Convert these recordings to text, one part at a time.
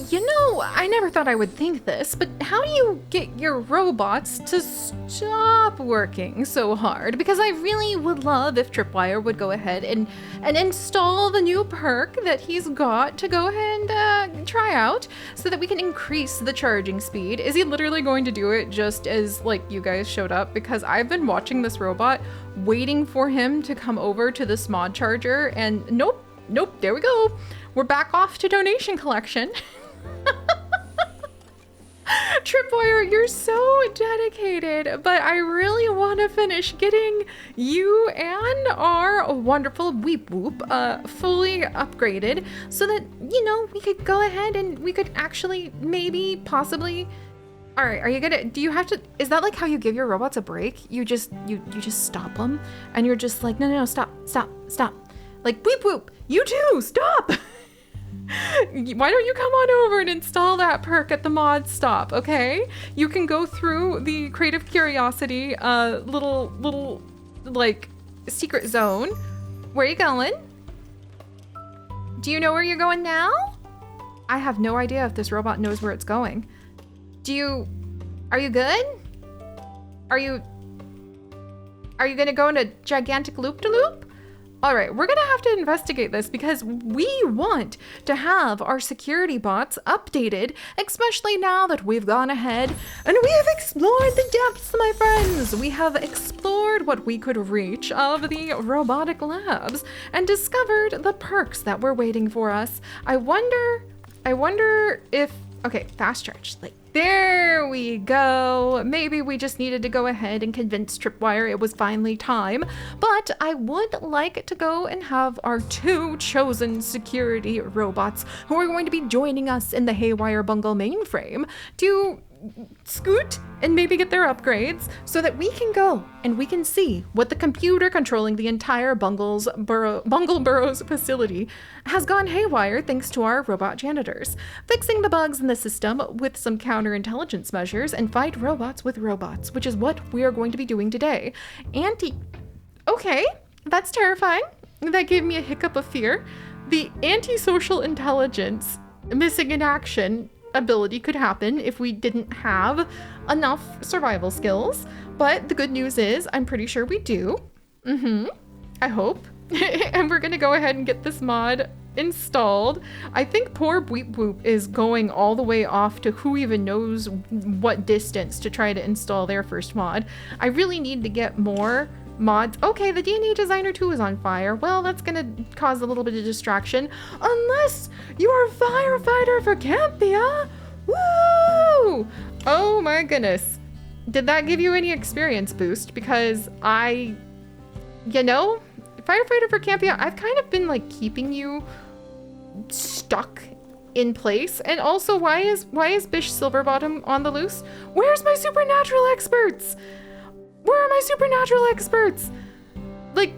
You know, I never thought I would think this, but how do you get your robots to stop working so hard? Because I really would love if Tripwire would go ahead and install the new perk that he's got to go ahead and try out so that we can increase the charging speed. Is he literally going to do it just as, like, you guys showed up? Because I've been watching this robot, waiting for him to come over to this mod charger, and nope, there we go. We're back off to donation collection. Tripwire, you're so dedicated, but I really want to finish getting you and our wonderful Weep Whoop fully upgraded so that, you know, we could go ahead and we could actually maybe possibly. All right, are you gonna, do you have to, is that like how you give your robots a break? You just stop them and you're just like, no, stop. Like, Weep Whoop, you too, stop. Why don't you come on over and install that perk at the mod stop, okay? You can go through the Creative Curiosity little like secret zone. Where are you going? Do you know where you're going now? I have no idea if this robot knows where it's going. Are you good? Are you gonna go in a gigantic loop-de-loop? All right, we're gonna have to investigate this because we want to have our security bots updated, especially now that we've gone ahead and we have explored the depths, my friends. We have explored what we could reach of the robotic labs and discovered the perks that were waiting for us. I wonder if, okay, fast charge, like, there we go. Maybe we just needed to go ahead and convince Tripwire it was finally time. But I would like to go and have our two chosen security robots who are going to be joining us in the Haywire Bungle mainframe to scoot and maybe get their upgrades so that we can go and we can see what the computer controlling the entire Bungle Burrows facility has gone haywire thanks to our robot janitors. Fixing the bugs in the system with some counterintelligence measures and fight robots with robots, which is what we are going to be doing today. Okay, that's terrifying. That gave me a hiccup of fear. The antisocial intelligence missing in action ability could happen if we didn't have enough survival skills, but the good news is I'm pretty sure we do. I hope. And we're gonna go ahead and get this mod installed. I think poor Weep Whoop is going all the way off to who even knows what distance to try to install their first mod. I really need to get more mods. Okay, the DNA Designer 2 is on fire. Well, that's gonna cause a little bit of distraction. Unless you are a firefighter for Campia. Woo! Oh my goodness. Did that give you any experience boost? Because you know, firefighter for Campia, I've kind of been like keeping you stuck in place. And also, why is Bish Silverbottom on the loose? Where's my supernatural experts? Where are my supernatural experts? Like,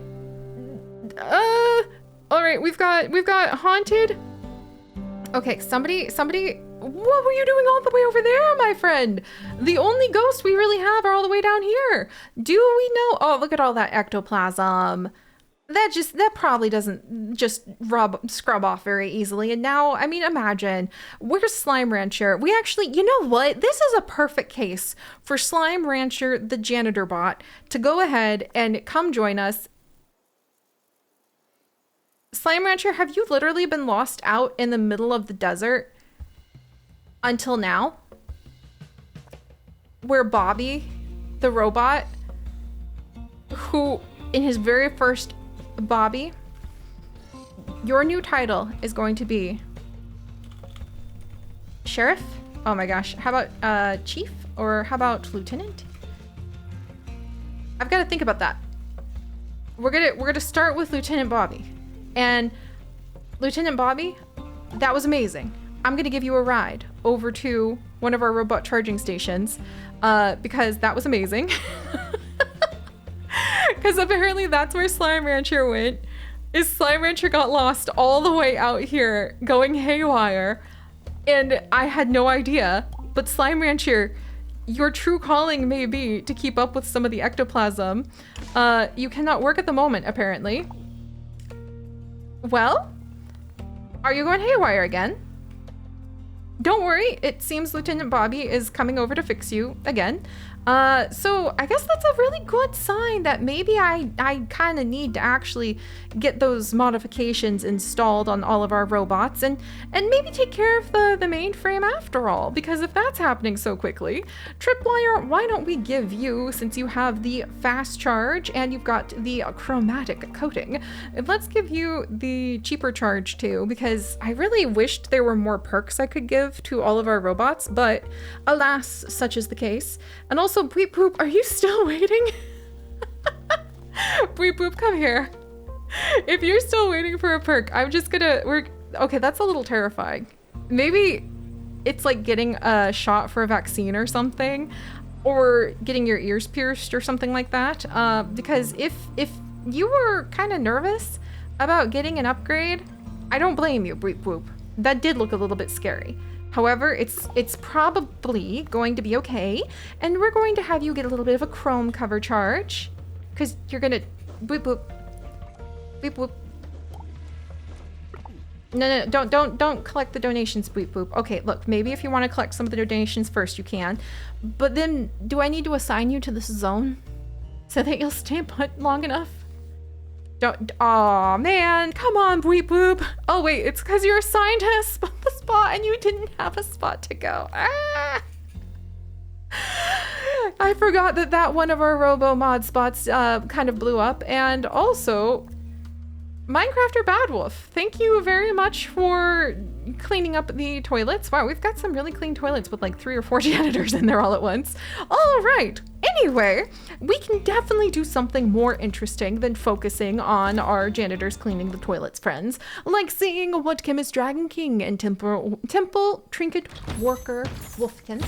all right, we've got haunted. Okay, somebody, what were you doing all the way over there, my friend? The only ghosts we really have are all the way down here. Do we know? Oh, look at all that ectoplasm. That probably doesn't just scrub off very easily. And now, I mean, imagine, we're Slime Rancher. We actually, you know what? This is a perfect case for Slime Rancher, the janitor bot, to go ahead and come join us. Slime Rancher, have you literally been lost out in the middle of the desert until now? Where Bobby, the robot, who in his very first Bobby, your new title is going to be Sheriff? Oh my gosh. How about Chief? Or how about Lieutenant? I've got to think about that. We're gonna start with Lieutenant Bobby. And Lieutenant Bobby, that was amazing. I'm gonna give you a ride over to one of our robot charging stations because that was amazing. Because apparently that's where Slime Rancher went. Is Slime Rancher got lost all the way out here going haywire. And I had no idea. But Slime Rancher, your true calling may be to keep up with some of the ectoplasm. You cannot work at the moment, apparently. Well, are you going haywire again? don't worry. It seems Lieutenant Bobby is coming over to fix you again. So I guess that's a really good sign that maybe I kind of need to actually get those modifications installed on all of our robots and maybe take care of the mainframe after all, because if that's happening so quickly, Tripwire, why don't we give you, since you have the fast charge and you've got the chromatic coating, let's give you the cheaper charge too, because I really wished there were more perks I could give to all of our robots, but alas, such is the case. And also, Bleep Boop, are you still waiting? Bleep Boop, come here. If you're still waiting for a perk, I'm just gonna, okay, that's a little terrifying. Maybe it's like getting a shot for a vaccine or something, or getting your ears pierced or something like that. Because if you were kind of nervous about getting an upgrade, I don't blame you, Bleep Boop. That did look a little bit scary. However, it's probably going to be okay, and we're going to have you get a little bit of a chrome cover charge, because you're gonna boop boop boop boop. No, don't collect the donations, boop boop. Okay, look, maybe if you want to collect some of the donations first, you can, but then do I need to assign you to this zone so that you'll stay put long enough? Aw, man, come on, Bleep Boop. Oh, wait, it's because you're assigned to the spot and you didn't have a spot to go. Ah! I forgot that one of our robo mod spots kind of blew up. And also, Minecrafter Bad Wolf, thank you very much for cleaning up the toilets. Wow, we've got some really clean toilets with like 3 or 4 janitors in there all at once. All right. Anyway, we can definitely do something more interesting than focusing on our janitors cleaning the toilets, friends. Like seeing what Chemist Dragon King and Temple Trinket Worker Wolfkin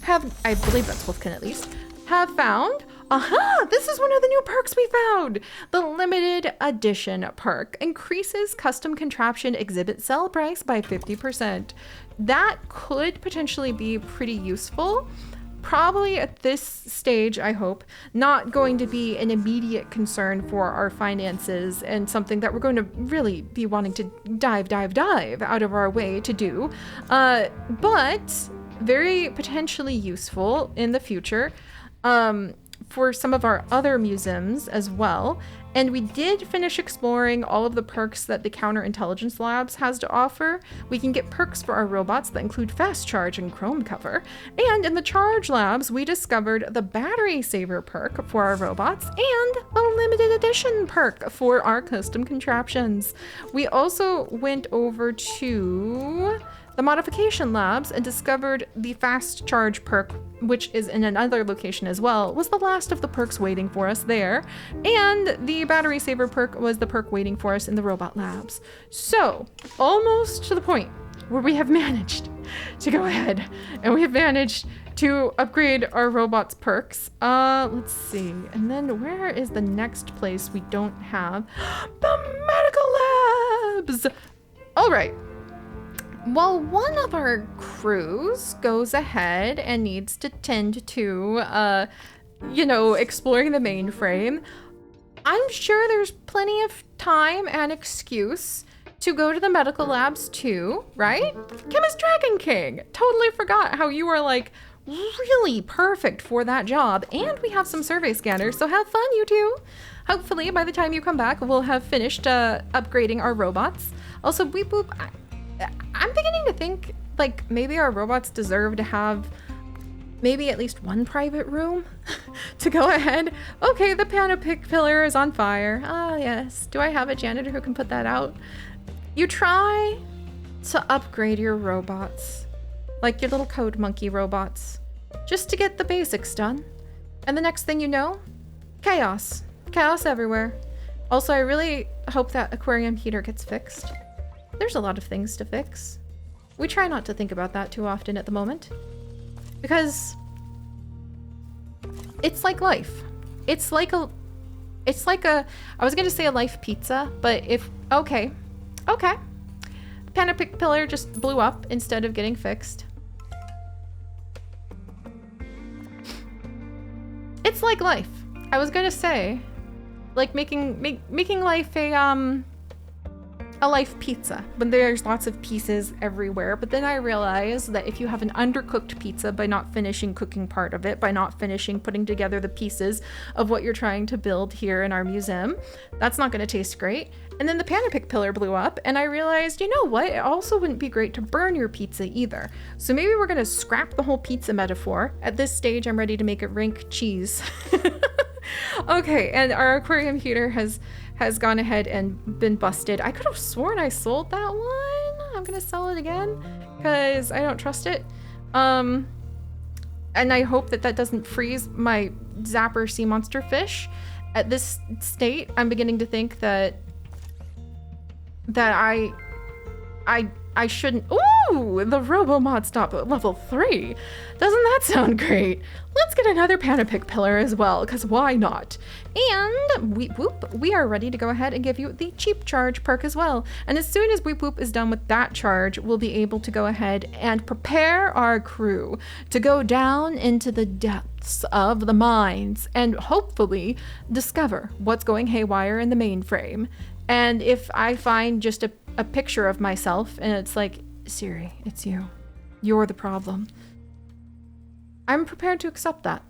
have, I believe that's Wolfkin at least, have found. Aha! This is one of the new perks we found! The limited edition perk increases custom contraption exhibit sell price by 50%. That could potentially be pretty useful. Probably at this stage, I hope, not going to be an immediate concern for our finances and something that we're going to really be wanting to dive out of our way to do. But very potentially useful in the future. For some of our other museums as well. And we did finish exploring all of the perks that the Counterintelligence Labs has to offer. We can get perks for our robots that include fast charge and chrome cover. And in the Charge Labs, we discovered the battery saver perk for our robots and a limited edition perk for our custom contraptions. We also went over to the Modification Labs and discovered the fast charge perk, which is in another location as well, was the last of the perks waiting for us there. And the battery saver perk was the perk waiting for us in the Robot Labs. So, almost to the point where we have managed to go ahead and we have managed to upgrade our robots' perks. Let's see. And then where is the next place we don't have? The medical labs! All right. While one of our crews goes ahead and needs to tend to, exploring the mainframe, I'm sure there's plenty of time and excuse to go to the medical labs too, right? Chemist Dragon King! Totally forgot how you are like really perfect for that job. And we have some survey scanners, so have fun, you two. Hopefully, by the time you come back, we'll have finished upgrading our robots. Also, Beep Boop, I'm beginning to think, like, maybe our robots deserve to have maybe at least one private room to go ahead. Okay, the pick pillar is on fire. Ah, yes. Do I have a janitor who can put that out? You try to upgrade your robots, like your little code monkey robots, just to get the basics done. And the next thing you know, chaos. Chaos everywhere. Also, I really hope that aquarium heater gets fixed. There's a lot of things to fix. We try not to think about that too often at the moment. Because it's like life. It's like a, I was gonna say a life pizza, but okay. Panapic pillar just blew up instead of getting fixed. It's like life. I was gonna say, like making life a life pizza, but there's lots of pieces everywhere. But then I realized that if you have an undercooked pizza by not finishing cooking part of it, by not finishing putting together the pieces of what you're trying to build here in our museum, that's not going to taste great. And then the Panapic pillar blew up, and I realized, you know what? It also wouldn't be great to burn your pizza either. So maybe we're going to scrap the whole pizza metaphor. At this stage, I'm ready to make it rink cheese. Okay, and our aquarium heater has gone ahead and been busted. I could have sworn I sold that one. I'm gonna sell it again because I don't trust it. And I hope that doesn't freeze my Zapper sea monster fish. At this state, I'm beginning to think that I shouldn't. Ooh, the RoboMod stop at level 3. Doesn't that sound great? Let's get another Panapic pillar as well, because why not? And Weep Whoop, we are ready to go ahead and give you the cheap charge perk as well. And as soon as Weep Whoop is done with that charge, we'll be able to go ahead and prepare our crew to go down into the depths of the mines and hopefully discover what's going haywire in the mainframe. And if I find just a picture of myself and it's like, Siri, it's you. You're the problem. I'm prepared to accept that.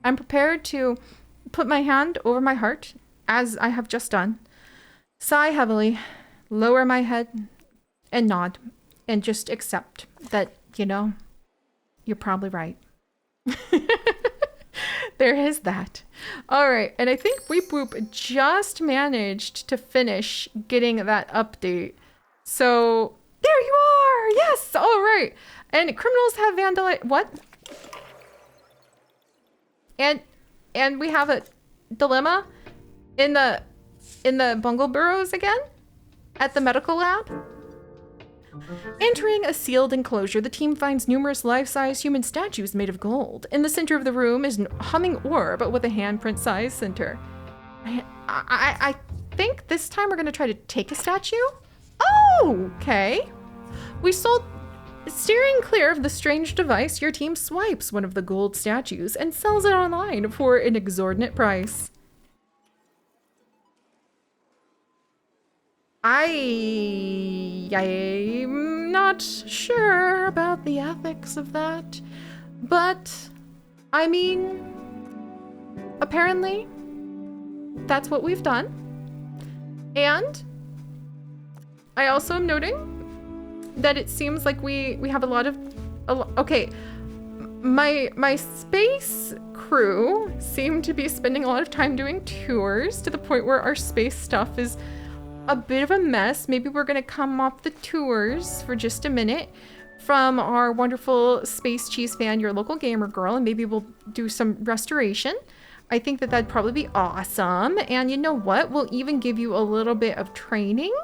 I'm prepared to put my hand over my heart, as I have just done, sigh heavily, lower my head, and nod, and just accept that, you know, you're probably right. There is that. All right, and I think Weep Whoop just managed to finish getting that update. So there you are. Yes. All right. And criminals have vandalized. What? And we have a dilemma in the bungle burrows again at the medical lab. Entering a sealed enclosure, the team finds numerous life-size human statues made of gold. In the center of the room is a humming orb with a handprint-sized center. I think this time we're going to try to take a statue. Oh, okay. We sold... Steering clear of the strange device, your team swipes one of the gold statues and sells it online for an exorbitant price. I'm not sure about the ethics of that, but I mean, apparently that's what we've done. And I also am noting that it seems like we have a lot of, okay, my space crew seem to be spending a lot of time doing tours to the point where our space stuff is a bit of a mess. Maybe we're gonna come off the tours for just a minute from our wonderful space cheese fan, your local gamer girl, and maybe we'll do some restoration. I think that that'd probably be awesome. And you know what? We'll even give you a little bit of training.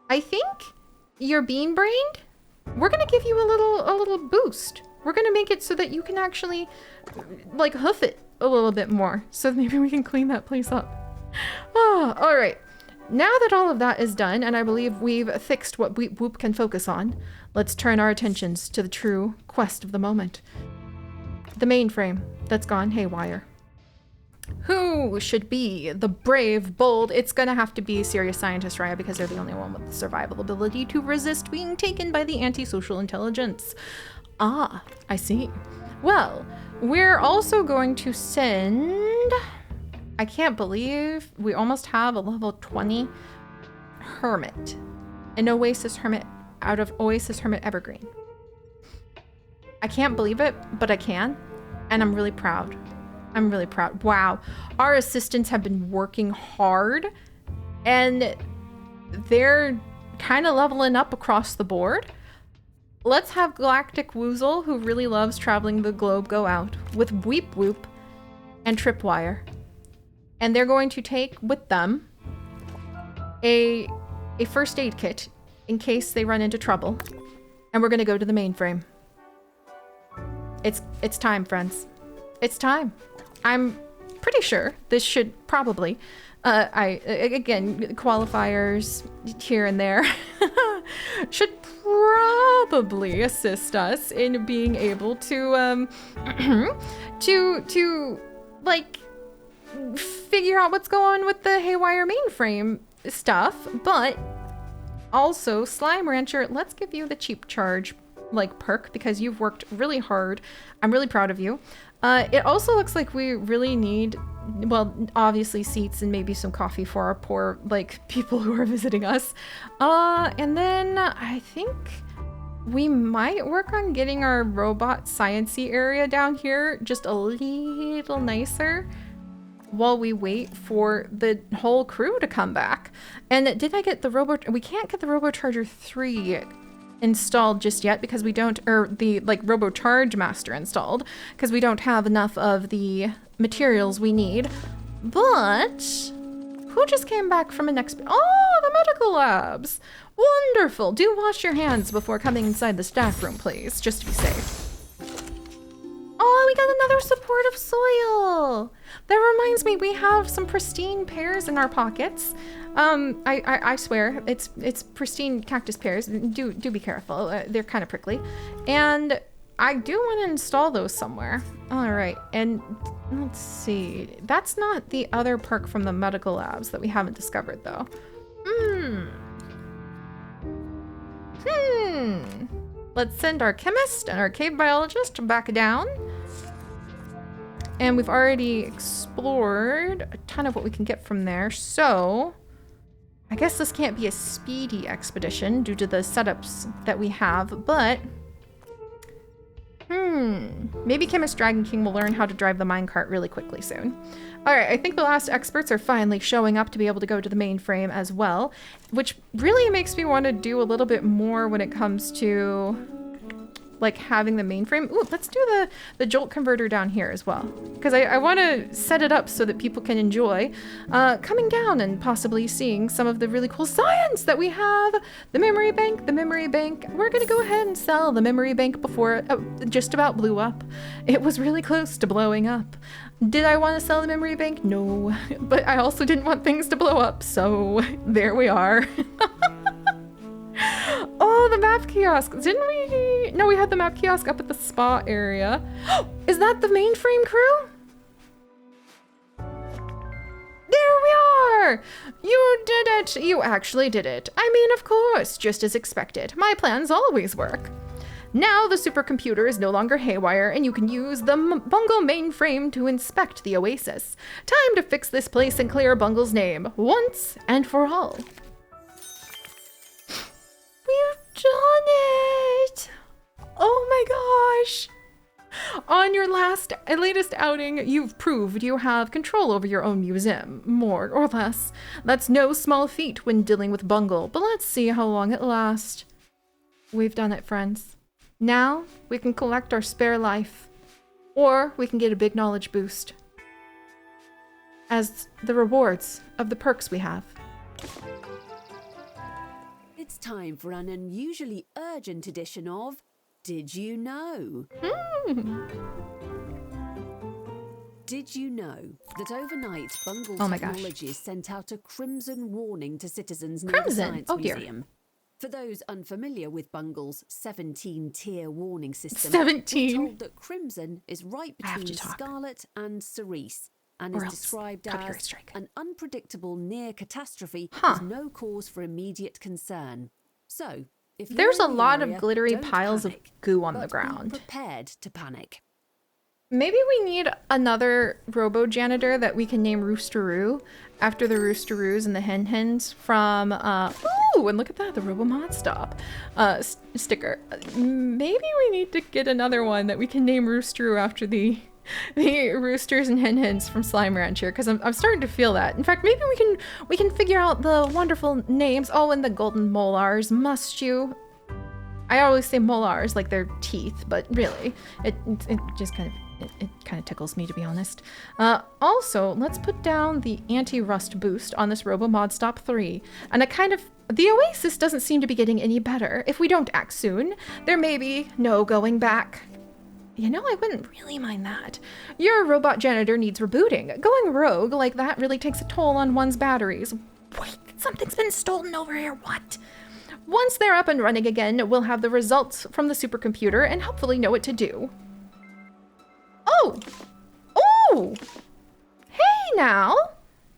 I think you're bean-brained. We're gonna give you a little boost. We're gonna make it so that you can actually like hoof it a little bit more, so maybe we can clean that place up. Oh, all right. Now that all of that is done, and I believe we've fixed what Weep Whoop can focus on, let's turn our attentions to the true quest of the moment. The mainframe that's gone haywire. Who should be the brave, bold? It's gonna have to be Serious Scientist Raya, because they're the only one with the survival ability to resist being taken by the antisocial intelligence. Ah, I see. Well, we're also going to send... I can't believe we almost have a level 20 Hermit. An Oasis Hermit out of Oasis Hermit Evergreen. I can't believe it, but I can. And I'm really proud. I'm really proud. Wow. Our assistants have been working hard and they're kind of leveling up across the board. Let's have Galactic Woozle, who really loves traveling the globe, go out with Weep Whoop and Tripwire. And they're going to take with them a first aid kit in case they run into trouble. And we're going to go to the mainframe. It's time, friends. It's time. I'm pretty sure this should probably, again, qualifiers here and there, should probably assist us in being able to, like, figure out what's going on with the haywire mainframe stuff. But Also, Slime Rancher, let's give you the cheap charge like perk because you've worked really hard. I'm really proud of you. It also looks like we really need, well, obviously seats and maybe some coffee for our poor, like, people who are visiting us. And then I think we might work on getting our robot science-y area down here just a little nicer while we wait for the whole crew to come back. And did I get the we can't get the RoboCharger 3 installed just yet because we don't, or the like RoboCharge Master installed because we don't have enough of the materials we need. But who just came back from an oh, the medical labs. Wonderful. Do wash your hands before coming inside the staff room, please, just to be safe. Oh, we got another supportive soil. That reminds me, we have some pristine pears in our pockets. I swear, it's pristine cactus pears. Do be careful. They're kind of prickly. And I do want to install those somewhere. All right, and let's see. That's not the other perk from the medical labs that we haven't discovered, though. Let's send our chemist and our cave biologist back down. And we've already explored a ton of what we can get from there, so I guess this can't be a speedy expedition due to the setups that we have, but maybe Chemist Dragon King will learn how to drive the minecart really quickly soon. All right, I think the last experts are finally showing up to be able to go to the mainframe as well, which really makes me want to do a little bit more when it comes to like having the mainframe. Ooh, let's do the jolt converter down here as well, because I want to set it up so that people can enjoy coming down and possibly seeing some of the really cool science that we have. The memory bank. We're gonna go ahead and sell the memory bank before it just about blew up. It was really close to blowing up. Did I want to sell the memory bank? No, but I also didn't want things to blow up, so there we are. Oh, the map kiosk. Didn't we? No, we had the map kiosk up at the spa area. Is that the mainframe crew? There we are! You did it! You actually did it. I mean, of course, just as expected. My plans always work. Now the supercomputer is no longer haywire and you can use the Bungle mainframe to inspect the oasis. Time to fix this place and clear Bungle's name once and for all. We've done it! Oh my gosh! On your latest outing, you've proved you have control over your own museum, more or less. That's no small feat when dealing with Bungle, but let's see how long it lasts. We've done it, friends. Now we can collect our spare life, or we can get a big knowledge boost as the rewards of the perks we have. It's time for an unusually urgent edition of Did You Know? Did you know that overnight Bungle Technologies sent out a crimson warning to citizens near the Science Museum? For those unfamiliar with Bungle's 17-tier warning system, 17. We're told that crimson is right between scarlet and cerise, and is described as an unpredictable near catastrophe with no cause for immediate concern. So, if there's a lot area, of glittery piles panic, of goo on the be ground. Prepared to panic. Maybe we need another robo-janitor that we can name Roosteroo after the Roosteroos and the Hen Hens from, ooh, and look at that, the Robo-Mod Stop sticker. Maybe we need to get another one that we can name Roosteroo after the roosters and hen hens from Slime Rancher, because I'm starting to feel that. In fact, maybe we can figure out the wonderful names. Oh, and the golden molars, must you? I always say molars like they're teeth, but really, it just kind of tickles me, to be honest. Also, let's put down the anti-rust boost on this Robo-Mod Stop 3. And the Oasis doesn't seem to be getting any better. If we don't act soon, there may be no going back. You know, I wouldn't really mind that. Your robot janitor needs rebooting. Going rogue like that really takes a toll on one's batteries. Wait, something's been stolen over here, what? Once they're up and running again, we'll have the results from the supercomputer and hopefully know what to do. Oh! Oh! Hey now!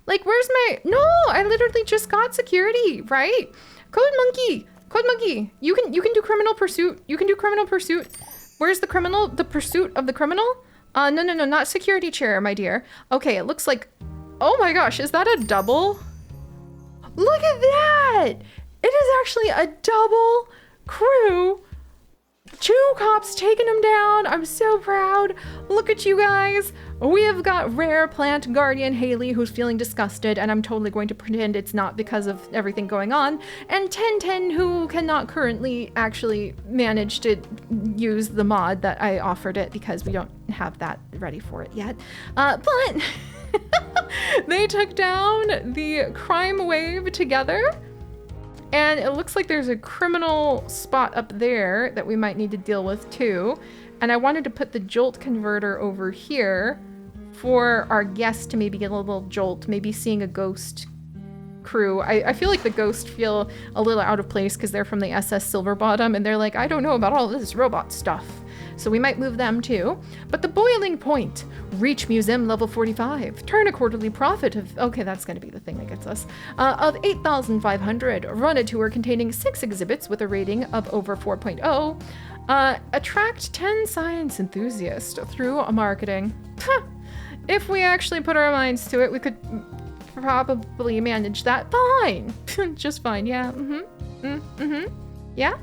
Like, where's my... No, I literally just got security, right? Code Monkey! Code Monkey! You can do criminal pursuit. You can do criminal pursuit. Where's the criminal? The pursuit of the criminal? No, not security chair, my dear. Okay, it looks like... Oh my gosh, is that a double? Look at that! It is actually a double crew. 2 cops taking him down. I'm so proud. Look at you guys. We have got rare plant guardian Haley, who's feeling disgusted, and I'm totally going to pretend it's not because of everything going on, and 1010, who cannot currently actually manage to use the mod that I offered it because we don't have that ready for it yet. But they took down the crime wave together. And it looks like there's a criminal spot up there that we might need to deal with too. And I wanted to put the jolt converter over here for our guests to maybe get a little jolt, maybe seeing a ghost crew. I feel like the ghosts feel a little out of place because they're from the SS Silverbottom and they're like, I don't know about all this robot stuff. So we might move them too. But the boiling point, reach museum level 45, turn a quarterly profit of, okay, that's gonna be the thing that gets us, of 8,500, run a tour containing 6 exhibits with a rating of over 4.0, attract 10 science enthusiasts through marketing. If we actually put our minds to it, we could probably manage that fine. Just fine, yeah, yeah?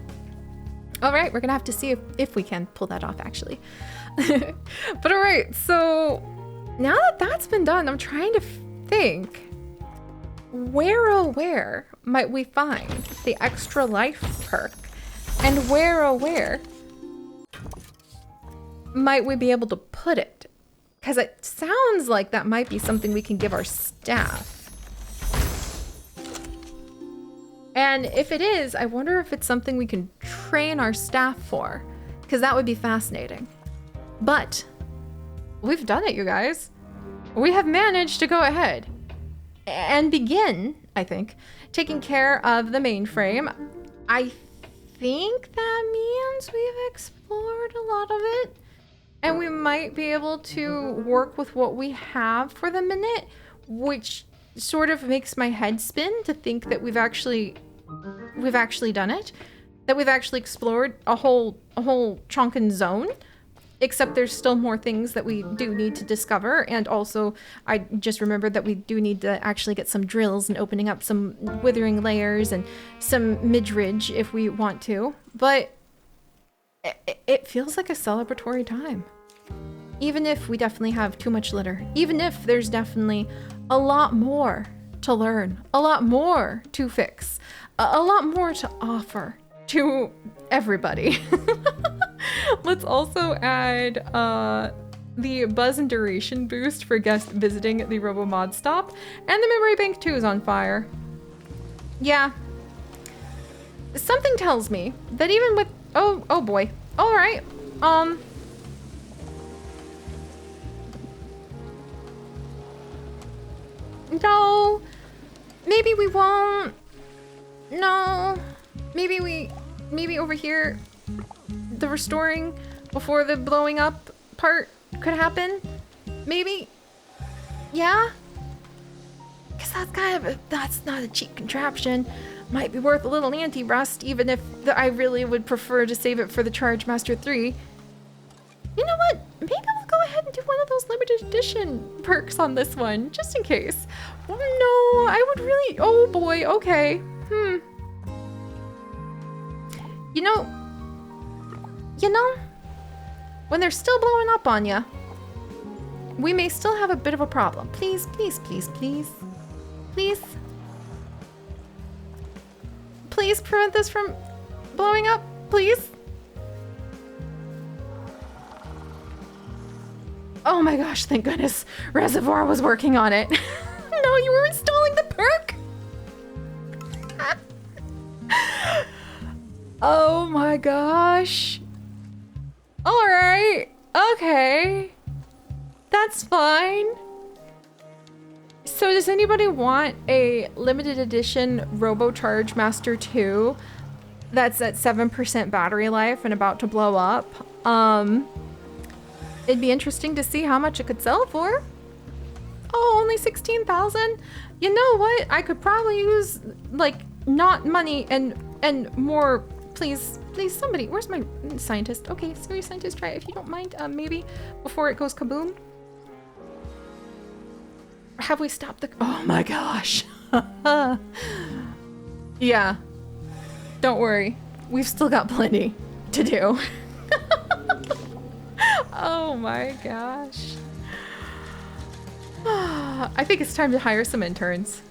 All right, we're gonna have to see if we can pull that off, actually. But all right, so now that that's been done, I'm trying to think, where might we find the extra life perk? And where might we be able to put it? Because it sounds like that might be something we can give our staff. And if it is, I wonder if it's something we can train our staff for, because that would be fascinating. But we've done it, you guys. We have managed to go ahead and begin, I think, taking care of the mainframe. I think that means we've explored a lot of it, and we might be able to work with what we have for the minute, which sort of makes my head spin to think that we've actually done it, that we've actually explored a whole chunkin' zone, except there's still more things that we do need to discover. And also I just remembered that we do need to actually get some drills and opening up some withering layers and some midridge if we want to, but it feels like a celebratory time. Even if we definitely have too much litter, even if there's definitely a lot more to learn, a lot more to fix, a lot more to offer to everybody. Let's also add the buzz and duration boost for guests visiting the RoboMod stop, and the memory bank too is on fire. Yeah. Something tells me that even with, oh boy. All right. No, maybe we won't. No, maybe over here, the restoring before the blowing up part could happen. Maybe, yeah? Because that's not a cheap contraption. Might be worth a little anti-rust, even if I really would prefer to save it for the Charge Master 3. You know what? Maybe I'll go ahead and do one of those limited edition perks on this one, just in case. Oh no, I would really, oh boy, okay. You know, when they're still blowing up on you, we may still have a bit of a problem. Please, please, please, please, please. Please prevent this from blowing up, please. Oh my gosh, thank goodness Reservoir was working on it. No, you were installing the perk? Oh my gosh. All right, okay. That's fine. So does anybody want a limited edition RoboCharge Master 2 that's at 7% battery life and about to blow up? It'd be interesting to see how much it could sell for. Oh, only 16,000? You know what? I could probably use like not money and more. Please, somebody. Where's my scientist? Okay, serious scientist, try it if you don't mind. Maybe before it goes kaboom. Have we stopped the? Oh my gosh. Yeah. Don't worry. We've still got plenty to do. Oh my gosh. I think it's time to hire some interns.